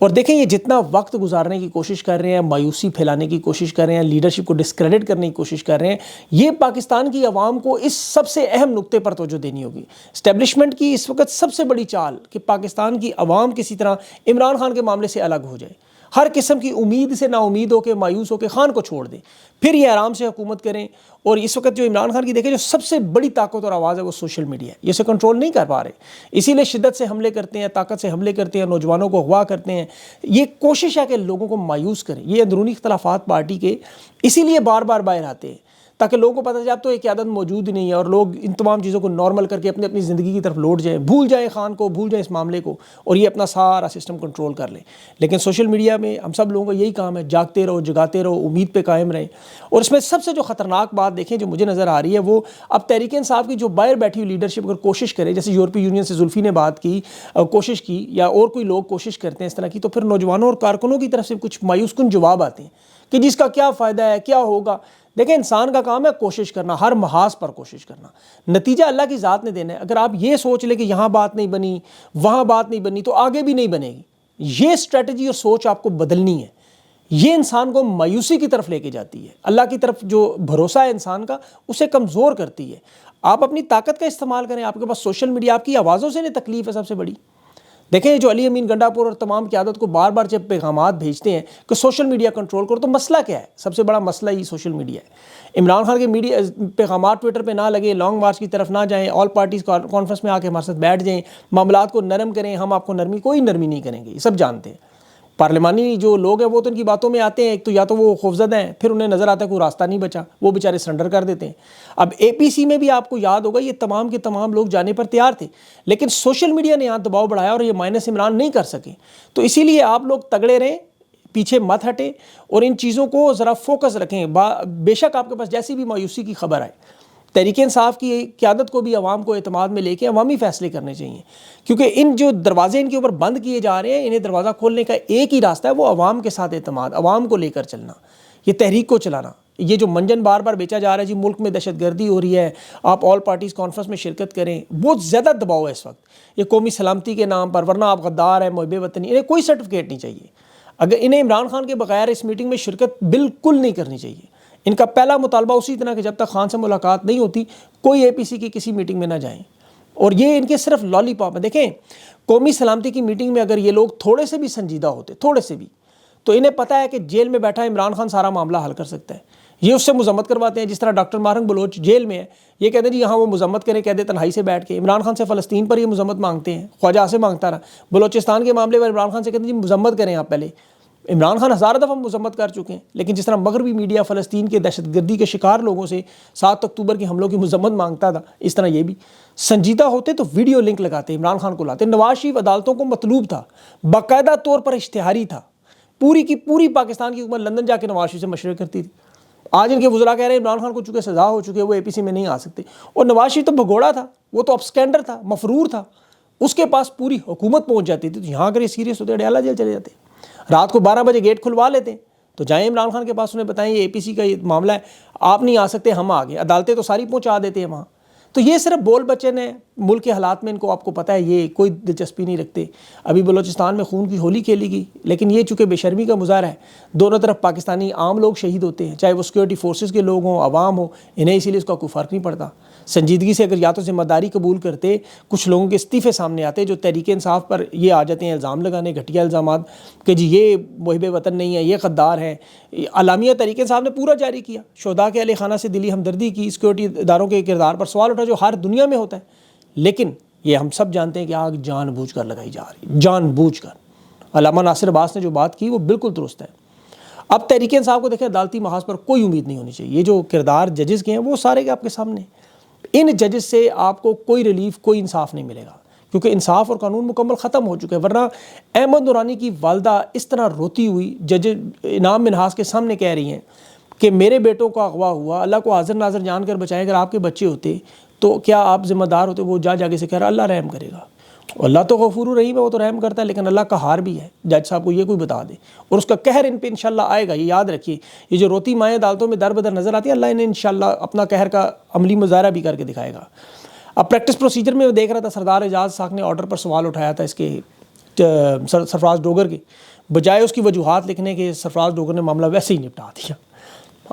اور دیکھیں یہ جتنا وقت گزارنے کی کوشش کر رہے ہیں، مایوسی پھیلانے کی کوشش کر رہے ہیں، لیڈرشپ کو ڈسکریڈٹ کرنے کی کوشش کر رہے ہیں، یہ پاکستان کی عوام کو اس سب سے اہم نقطے پر توجہ دینی ہوگی۔ اسٹیبلشمنٹ کی اس وقت سب سے بڑی چال کہ پاکستان کی عوام کسی طرح عمران خان کے معاملے سے الگ ہو جائے، ہر قسم کی امید سے نا امید ہو کے، مایوس ہو کے خان کو چھوڑ دیں، پھر یہ آرام سے حکومت کریں۔ اور اس وقت جو عمران خان کی دیکھیں جو سب سے بڑی طاقت اور آواز ہے وہ سوشل میڈیا ہے، یہ اسے کنٹرول نہیں کر پا رہے، اسی لیے شدت سے حملے کرتے ہیں، طاقت سے حملے کرتے ہیں، نوجوانوں کو اغوا کرتے ہیں۔ یہ کوشش ہے کہ لوگوں کو مایوس کریں، یہ اندرونی اختلافات پارٹی کے اسی لیے بار بار باہر آتے ہیں تاکہ لوگوں کو پتہ چلے اب تو ایک قیادت موجود ہی نہیں ہے، اور لوگ ان تمام چیزوں کو نارمل کر کے اپنی اپنی زندگی کی طرف لوٹ جائیں، بھول جائیں خان کو، بھول جائیں اس معاملے کو، اور یہ اپنا سارا سسٹم کنٹرول کر لیں۔ لیکن سوشل میڈیا میں ہم سب لوگوں کا یہی کام ہے، جاگتے رہو، جگاتے رہو، امید پہ قائم رہیں۔ اور اس میں سب سے جو خطرناک بات دیکھیں جو مجھے نظر آ رہی ہے وہ اب تحریک انصاف کی جو باہر بیٹھی ہوئی لیڈرشپ اگر کوشش کرے، جیسے یورپی یونین سے زلفی نے بات کی، کوشش کی، یا اور کوئی لوگ کوشش کرتے ہیں اس طرح کی، تو پھر نوجوانوں اور کارکنوں کی طرف سے کچھ مایوس کن جواب آتے ہیں کہ جس کا کیا فائدہ ہے، کیا ہوگا۔ دیکھیں انسان کا کام ہے کوشش کرنا، ہر محاذ پر کوشش کرنا، نتیجہ اللہ کی ذات نے دینا ہے۔ اگر آپ یہ سوچ لیں کہ یہاں بات نہیں بنی، وہاں بات نہیں بنی، تو آگے بھی نہیں بنے گی۔ یہ اسٹریٹجی اور سوچ آپ کو بدلنی ہے، یہ انسان کو مایوسی کی طرف لے کے جاتی ہے، اللہ کی طرف جو بھروسہ ہے انسان کا اسے کمزور کرتی ہے۔ آپ اپنی طاقت کا استعمال کریں، آپ کے پاس سوشل میڈیا، آپ کی آوازوں سے نہیں تکلیف ہے سب سے بڑی۔ دیکھیں جو علی امین گنڈا پور اور تمام قیادت کو بار بار جب پیغامات بھیجتے ہیں کہ سوشل میڈیا کنٹرول کرو، تو مسئلہ کیا ہے؟ سب سے بڑا مسئلہ ہی سوشل میڈیا ہے۔ عمران خان کے میڈیا پیغامات ٹویٹر پہ نہ لگے، لانگ مارچ کی طرف نہ جائیں، آل پارٹیز کانفرنس میں آ کے ہمارے ساتھ بیٹھ جائیں، معاملات کو نرم کریں، ہم آپ کو کوئی نرمی نہیں کریں گے، یہ سب جانتے ہیں۔ پارلیمانی جو لوگ ہیں وہ تو ان کی باتوں میں آتے ہیں، ایک تو یا تو وہ خوفزدہ ہیں، پھر انہیں نظر آتا ہے کوئی راستہ نہیں بچا، وہ بیچارے سرنڈر کر دیتے ہیں۔ اب اے پی سی میں بھی آپ کو یاد ہوگا یہ تمام کے تمام لوگ جانے پر تیار تھے، لیکن سوشل میڈیا نے یہاں دباؤ بڑھایا اور یہ مائنس عمران نہیں کر سکے۔ تو اسی لیے آپ لوگ تگڑے رہیں، پیچھے مت ہٹیں، اور ان چیزوں کو ذرا فوکس رکھیں۔ بے شک آپ کے پاس جیسی بھی مایوسی کی خبر آئے، تحریک انصاف کی قیادت کو بھی عوام کو اعتماد میں لے کے عوامی فیصلے کرنے چاہیے، کیونکہ ان جو دروازے ان کے اوپر بند کیے جا رہے ہیں، انہیں دروازہ کھولنے کا ایک ہی راستہ ہے، وہ عوام کے ساتھ اعتماد، عوام کو لے کر چلنا، یہ تحریک کو چلانا۔ یہ جو منجن بار بار بیچا جا رہا ہے جی ملک میں دہشت گردی ہو رہی ہے، آپ آل پارٹیز کانفرنس میں شرکت کریں، بہت زیادہ دباؤ ہے اس وقت یہ قومی سلامتی کے نام پر، ورنہ آپ غدار ہیں، محب وطنی، انہیں کوئی سرٹیفکیٹ نہیں چاہیے۔ اگر انہیں عمران خان کے بغیر اس میٹنگ میں شرکت بالکل نہیں کرنی چاہیے۔ ان کا پہلا مطالبہ اسی طرح کہ جب تک خان سے ملاقات نہیں ہوتی کوئی اے پی سی کی کسی میٹنگ میں نہ جائیں، اور یہ ان کے صرف لالی پاپ ہے۔ دیکھیں قومی سلامتی کی میٹنگ میں اگر یہ لوگ تھوڑے سے بھی سنجیدہ ہوتے، تھوڑے سے بھی، تو انہیں پتہ ہے کہ جیل میں بیٹھا عمران خان سارا معاملہ حل کر سکتا ہے۔ یہ اس سے مذمت کرواتے ہیں، جس طرح ڈاکٹر ماہرنگ بلوچ جیل میں ہے، یہ کہتے ہیں جی یہاں وہ مذمت کریں، کہتے ہیں تنہائی سے بیٹھ کے۔ عمران خان سے فلسطین پر یہ مذمت مانگتے ہیں، خواجہ آصف مانگتا رہا، بلوچستان کے معاملے پر عمران خان سے کہتے ہیں جی مذمت کریں آپ پہلے۔ عمران خان ہزارہ دفعہ مذمت کر چکے ہیں، لیکن جس طرح مغربی میڈیا فلسطین کے دہشت گردی کے شکار لوگوں سے 7 اکتوبر کے حملوں کی مذمت مانگتا تھا، اس طرح یہ بھی سنجیدہ ہوتے تو ویڈیو لنک لگاتے، عمران خان کو لاتے۔ نواز شریف عدالتوں کو مطلوب تھا، باقاعدہ طور پر اشتہاری تھا، پوری کی پوری پاکستان کی حکومت لندن جا کے نواز شریف سے مشورے کرتی تھی۔ آج ان کے وزراء کہہ رہے ہیں عمران خان کو چونکہ سزا ہو چکی ہے وہ اے پی سی میں نہیں آ سکتے، اور نواز شریف تو بھگوڑا تھا، وہ تو ابسکینڈر تھا، مفرور تھا، اس کے پاس پوری حکومت پہنچ جاتی تھی۔ تو یہاں اگر یہ سیریس ہوتے اڈیالہ جیل چلے جاتے، رات کو 12 بجے گیٹ کھلوا لیتے ہیں، تو جائیں عمران خان کے پاس، انہیں بتائیں یہ اے پی سی کا یہ معاملہ ہے، آپ نہیں آ سکتے، ہم آگے، عدالتیں تو ساری پہنچا دیتے ہیں وہاں۔ تو یہ صرف بول بچے نے، ملک کے حالات میں ان کو آپ کو پتہ ہے یہ کوئی دلچسپی نہیں رکھتے۔ ابھی بلوچستان میں خون کی ہولی کھیلی گئی، لیکن یہ چونکہ بے شرمی کا مظاہرہ ہے، دونوں طرف پاکستانی عام لوگ شہید ہوتے ہیں، چاہے وہ سیکورٹی فورسز کے لوگ ہوں، عوام ہوں، انہیں اسی لیے اس کا کوئی فرق نہیں پڑتا۔ سنجیدگی سے اگر یا تو ذمہ داری قبول کرتے، کچھ لوگوں کے استعفے سامنے آتے جو تحریک انصاف پر یہ آ جاتے ہیں الزام لگانے، گھٹیا الزامات کہ جی یہ محب وطن نہیں ہے، یہ غدار ہیں۔ اعلامیہ تحریک انصاف نے پورا جاری کیا، شہداء کے اہل خانہ سے دلی ہمدردی کی، سیکورٹی اداروں کے کردار پر سوال اٹھا جو ہر دنیا میں ہوتا ہے، لیکن یہ ہم سب جانتے ہیں کہ آگ جان بوجھ کر لگائی جا رہی، جان بوجھ کر۔ علامہ ناصر عباس نے جو بات کی وہ بالکل درست ہے۔ اب تحریک انصاف کو دیکھیں عدالتی محاذ پر کوئی امید نہیں ہونی چاہیے، یہ جو کردار ججز کے ہیں وہ سارے کے آپ کے سامنے ہیں، ان ججز سے آپ کو کوئی ریلیف، کوئی انصاف نہیں ملے گا، کیونکہ انصاف اور قانون مکمل ختم ہو چکے ہیں۔ ورنہ احمد نورانی کی والدہ اس طرح روتی ہوئی جج انعام منہاس کے سامنے کہہ رہی ہیں کہ میرے بیٹوں کا اغوا ہوا، اللہ کو حاضر ناظر جان کر بچائے، اگر آپ کے بچے ہوتے تو کیا آپ ذمہ دار ہوتے؟ وہ جج آگے سے کہہ رہا اللہ رحم کرے گا، اللہ تو غفور الرحیم ہے، وہ تو رحم کرتا ہے، لیکن اللہ قہار بھی ہے۔ جج صاحب کو یہ کوئی بتا دے، اور اس کا قہر ان پہ انشاءاللہ آئے گا، یہ یاد رکھیے۔ یہ جو روتی مائیں عدالتوں میں در بدر نظر آتی ہیں، اللہ انہیں انشاءاللہ اپنا قہر کا عملی مظاہرہ بھی کر کے دکھائے گا۔ اب پریکٹس پروسیجر میں دیکھ رہا تھا، سردار اعجاز ساکھ نے آرڈر پر سوال اٹھایا تھا اس کے سرفراز ڈوگر کے، بجائے اس کی وجوہات لکھنے کے سرفراز ڈوگر نے معاملہ ویسے ہی نپٹا دیا۔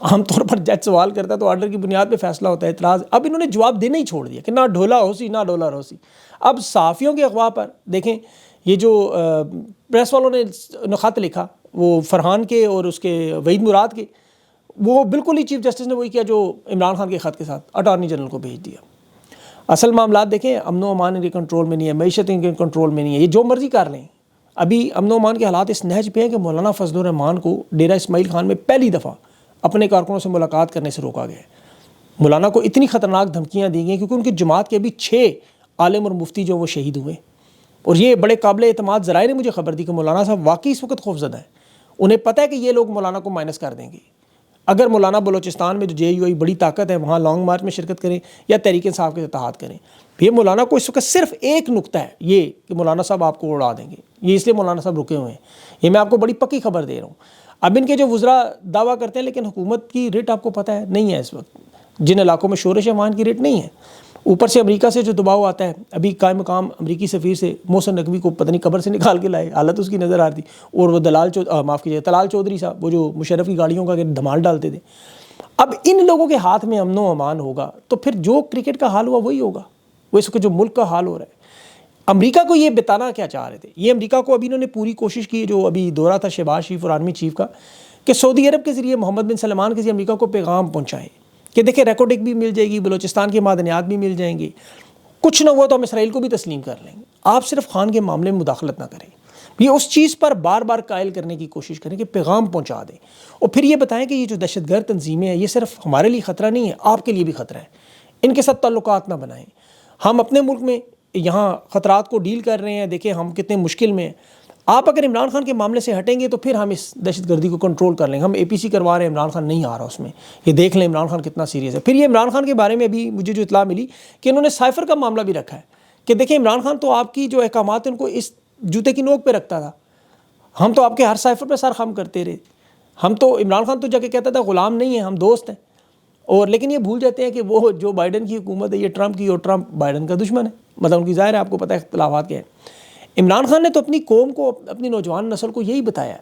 عام طور پر جج سوال کرتا ہے تو آرڈر کی بنیاد پہ فیصلہ ہوتا ہے، اعتراض، اب انہوں نے جواب دینا ہی چھوڑ دیا کہ نہ ڈھولا ہوسی نہ ڈولا روسی۔ اب صحافیوں کے اغوا پر دیکھیں، یہ جو پریس والوں نے خط لکھا وہ فرحان کے اور اس کے وحید مراد کے، وہ بالکل ہی چیف جسٹس نے وہی کیا جو عمران خان کے خط کے ساتھ اٹارنی جنرل کو بھیج دیا۔ اصل معاملات دیکھیں، امن و امان ان کے کنٹرول میں نہیں ہے، معیشت ان کے کنٹرول میں نہیں ہے، یہ جو مرضی کر لیں۔ ابھی امن و امان کے حالات اس نہج پہ ہیں کہ مولانا فضل الرحمان کو ڈیرہ اسماعیل خان میں پہلی دفعہ اپنے کارکنوں سے ملاقات کرنے سے روکا گیا ہے۔ مولانا کو اتنی خطرناک دھمکیاں دی گئیں کیونکہ ان کی جماعت کے ابھی 6 عالم اور مفتی جو وہ شہید ہوئے، اور یہ بڑے قابل اعتماد ذرائع نے مجھے خبر دی کہ مولانا صاحب واقعی اس وقت خوفزدہ ہیں۔ انہیں پتہ ہے کہ یہ لوگ مولانا کو مائنس کر دیں گے۔ اگر مولانا بلوچستان میں جو JUI بڑی طاقت ہے وہاں لانگ مارچ میں شرکت کریں یا تحریک انصاف کے اتحاد کریں، یہ مولانا کو اس وقت صرف ایک نقطہ ہے یہ کہ مولانا صاحب آپ کو اڑا دیں گے، یہ اس لیے مولانا صاحب رکے ہوئے ہیں۔ یہ میں آپ کو بڑی پکی خبر دے رہا ہوں۔ اب ان کے جو وزراء دعویٰ کرتے ہیں لیکن حکومت کی ریٹ آپ کو پتہ ہے نہیں ہے، اس وقت جن علاقوں میں شورش ہے وہاں کی ریٹ نہیں ہے۔ اوپر سے امریکہ سے جو دباؤ آتا ہے، ابھی قائم مقام امریکی سفیر سے محسن نقوی کو پتہ نہیں قبر سے نکال کے لائے، حالت اس کی نظر آ رہی تھی، اور وہ طلال چودھری صاحب وہ جو مشرف کی گاڑیوں کا دھمال ڈالتے تھے۔ اب ان لوگوں کے ہاتھ میں امن و امان ہوگا تو پھر جو کرکٹ کا حال ہوا وہی ہوگا، وہ اس وقت جو ملک کا حال ہو رہا ہے۔ امریکہ کو یہ بتانا کیا چاہ رہے تھے؟ یہ امریکہ کو ابھی انہوں نے پوری کوشش کی، جو ابھی دورہ تھا شہباز شریف اور آرمی چیف کا، کہ سعودی عرب کے ذریعے محمد بن سلمان کے ذریعے امریکہ کو پیغام پہنچائیں کہ دیکھیں ریکارڈنگ بھی مل جائے گی، بلوچستان کے معدنیات بھی مل جائیں گے، کچھ نہ ہوا تو ہم اسرائیل کو بھی تسلیم کر لیں گے، آپ صرف خان کے معاملے میں مداخلت نہ کریں۔ یہ اس چیز پر بار بار قائل کرنے کی کوشش کریں کہ پیغام پہنچا دیں، اور پھر یہ بتائیں کہ یہ جو دہشت گرد تنظیمیں ہیں یہ صرف ہمارے لیے خطرہ نہیں ہے، آپ کے لیے بھی خطرہ ہے، ان کے ساتھ تعلقات نہ بنائیں۔ ہم اپنے ملک میں یہاں خطرات کو ڈیل کر رہے ہیں، دیکھیں ہم کتنے مشکل میں ہیں۔ آپ اگر عمران خان کے معاملے سے ہٹیں گے تو پھر ہم اس دہشت گردی کو کنٹرول کر لیں گے۔ ہم APC کروا رہے ہیں، عمران خان نہیں آ رہا اس میں، یہ دیکھ لیں عمران خان کتنا سیریس ہے۔ پھر یہ عمران خان کے بارے میں ابھی مجھے جو اطلاع ملی کہ انہوں نے سائفر کا معاملہ بھی رکھا ہے کہ دیکھیں عمران خان تو آپ کی جو احکامات ہیں ان کو اس جوتے کی نوک پہ رکھتا تھا، ہم تو آپ کے ہر سائفر پہ سر خم کرتے رہے، ہم تو عمران خان تو جا کے کہتا تھا غلام نہیں ہیں ہم دوست ہیں، اور لیکن یہ بھول جاتے ہیں کہ وہ جو بائیڈن کی حکومت ہے یہ ٹرمپ کی، اور ٹرمپ بائیڈن کا دشمن ہے، مطلب ان کی ظاہر ہے آپ کو پتہ ہے اختلافات کیا ہے۔ عمران خان نے تو اپنی قوم کو، اپنی نوجوان نسل کو یہی بتایا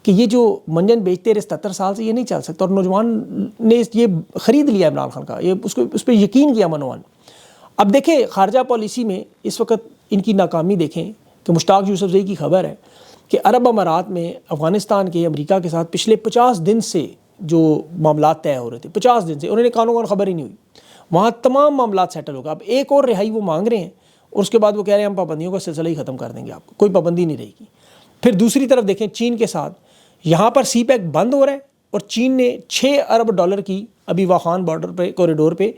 کہ یہ جو منجن بیچتے رہے 77 سال سے یہ نہیں چل سکتا، اور نوجوان نے یہ خرید لیا عمران خان کا، یہ اس پہ یقین کیا منوان۔ اب دیکھیں خارجہ پالیسی میں اس وقت ان کی ناکامی دیکھیں کہ مشتاق یوسف زئی کی خبر ہے کہ عرب امارات میں افغانستان کے امریکہ کے ساتھ پچھلے 50 دن سے جو معاملات طے ہو رہے تھے، 50 دن سے انہوں نے قانون اور خبر ہی نہیں ہوئی، وہاں تمام معاملات سیٹل ہوگا۔ اب ایک اور رہائی وہ مانگ رہے ہیں، اور اس کے بعد وہ کہہ رہے ہیں ہم پابندیوں کا سلسلہ ہی ختم کر دیں گے، آپ کو کوئی پابندی نہیں رہے گی۔ پھر دوسری طرف دیکھیں چین کے ساتھ یہاں پر سی پیک بند ہو رہا ہے، اور چین نے $6 ارب کی ابھی واخان بارڈر پہ کوریڈور پہ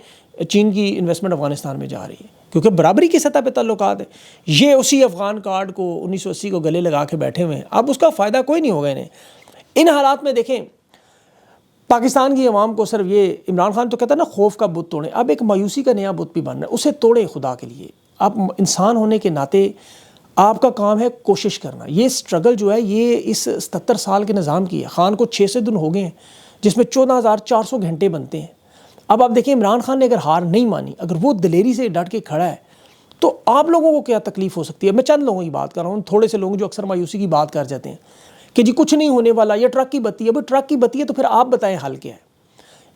چین کی انویسٹمنٹ افغانستان میں جا رہی ہے، کیونکہ برابری کی سطح پہ تعلقات ہیں۔ یہ اسی افغان کارڈ کو 1980 کو گلے لگا کے بیٹھے ہوئے ہیں، اب اس کا فائدہ کوئی نہیں ہوگا انہیں۔ ان حالات میں دیکھیں پاکستان کی عوام کو صرف یہ، عمران خان تو کہتا ہے نا خوف کا بت توڑیں، اب ایک مایوسی کا نیا بت بھی بن رہا ہے، اسے توڑیں خدا کے لیے۔ آپ انسان ہونے کے ناطے آپ کا کام ہے کوشش کرنا۔ یہ سٹرگل جو ہے یہ اس 77 سال کے نظام کی ہے۔ خان کو 600 دن ہو گئے ہیں جس میں 14,400 گھنٹے بنتے ہیں۔ اب آپ دیکھیں عمران خان نے اگر ہار نہیں مانی، اگر وہ دلیری سے ڈٹ کے کھڑا ہے تو آپ لوگوں کو کیا تکلیف ہو سکتی ہے؟ میں چند لوگوں کی بات کر رہا ہوں، تھوڑے سے لوگ جو اکثر مایوسی کی بات کر جاتے ہیں کہ جی کچھ نہیں ہونے والا، یہ ٹرک کی بتی ہے۔ اب ٹرک کی بتی ہے تو پھر آپ بتائیں حل کیا ہے؟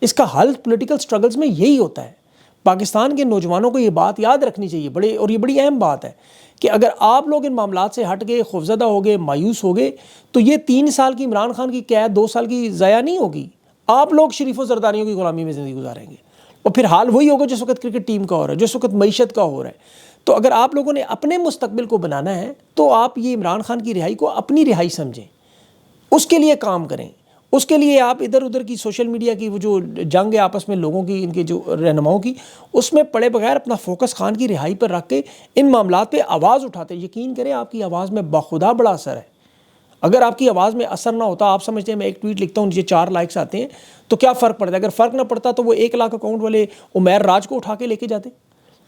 اس کا حل پولیٹیکل سٹرگلز میں یہی ہوتا ہے۔ پاکستان کے نوجوانوں کو یہ بات یاد رکھنی چاہیے، اور یہ بڑی اہم بات ہے کہ اگر آپ لوگ ان معاملات سے ہٹ گئے، خوفزدہ ہو گئے، مایوس ہو گئے، تو یہ 3 سال کی عمران خان کی قید 2 سال کی ضائع نہیں ہوگی۔ آپ لوگ شریف و زرداریوں کی غلامی میں زندگی گزاریں گے، اور پھر حال وہی ہوگا جس وقت کرکٹ ٹیم کا ہو رہا ہے، جس وقت معیشت کا ہو رہا ہے۔ تو اگر آپ لوگوں نے اپنے مستقبل کو بنانا ہے تو آپ یہ عمران خان کی رہائی کو اپنی رہائی سمجھیں، اس کے لیے کام کریں۔ اس کے لیے آپ ادھر ادھر کی سوشل میڈیا کی وہ جو جنگ ہے آپس میں لوگوں کی، ان کے جو رہنماؤں کی، اس میں پڑے بغیر اپنا فوکس خان کی رہائی پر رکھ کے ان معاملات پہ آواز اٹھاتے ہیں۔ یقین کریں آپ کی آواز میں بخدا بڑا اثر ہے۔ اگر آپ کی آواز میں اثر نہ ہوتا، آپ سمجھتے ہیں میں ایک ٹویٹ لکھتا ہوں نیچے 4 لائکس آتے ہیں تو کیا فرق پڑتا ہے؟ اگر فرق نہ پڑتا تو وہ 1 لاکھ اکاؤنٹ والے عمیر راج کو اٹھا کے لے کے جاتے،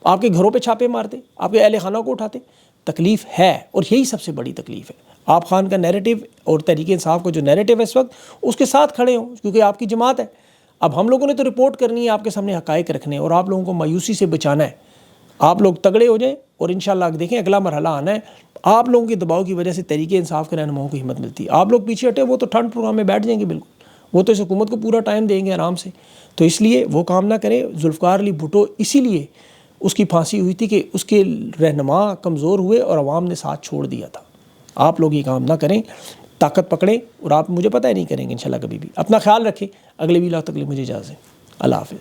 آپ کے گھروں پہ چھاپے مارتے، آپ کے اہل خانہ کو اٹھاتے۔ تکلیف ہے، اور یہی سب سے بڑی تکلیف ہے۔ آپ خان کا نیریٹو اور تحریک انصاف کا جو نیریٹو ہے اس وقت، اس کے ساتھ کھڑے ہوں، کیونکہ آپ کی جماعت ہے۔ اب ہم لوگوں نے تو رپورٹ کرنی ہے، آپ کے سامنے حقائق رکھنے ہیں، اور آپ لوگوں کو مایوسی سے بچانا ہے۔ آپ لوگ تگڑے ہو جائیں، اور انشاءاللہ دیکھیں اگلا مرحلہ آنا ہے. آپ لوگوں کے دباؤ کی وجہ سے تحریک انصاف کے رہنماؤں کو ہمت ملتی ہے. آپ لوگ پیچھے ہٹے وہ تو ٹھنڈ پروگرام میں بیٹھ جائیں گے بالکل, وہ تو اس حکومت کو پورا ٹائم دیں گے آرام سے. تو اس لیے وہ کام نہ کریں. ذوالفقار علی بھٹو اسی لیے اس کی پھانسی ہوئی تھی کہ اس کے رہنما کمزور ہوئے اور عوام نے ساتھ چھوڑ دیا تھا. آپ لوگ یہ کام نہ کریں, طاقت پکڑیں, اور آپ مجھے پتہ ہے نہیں کریں گے انشاءاللہ کبھی بھی. اپنا خیال رکھیں. اگلے ویلاگ تک کے لیے مجھے اجازت دیں. اللہ حافظ.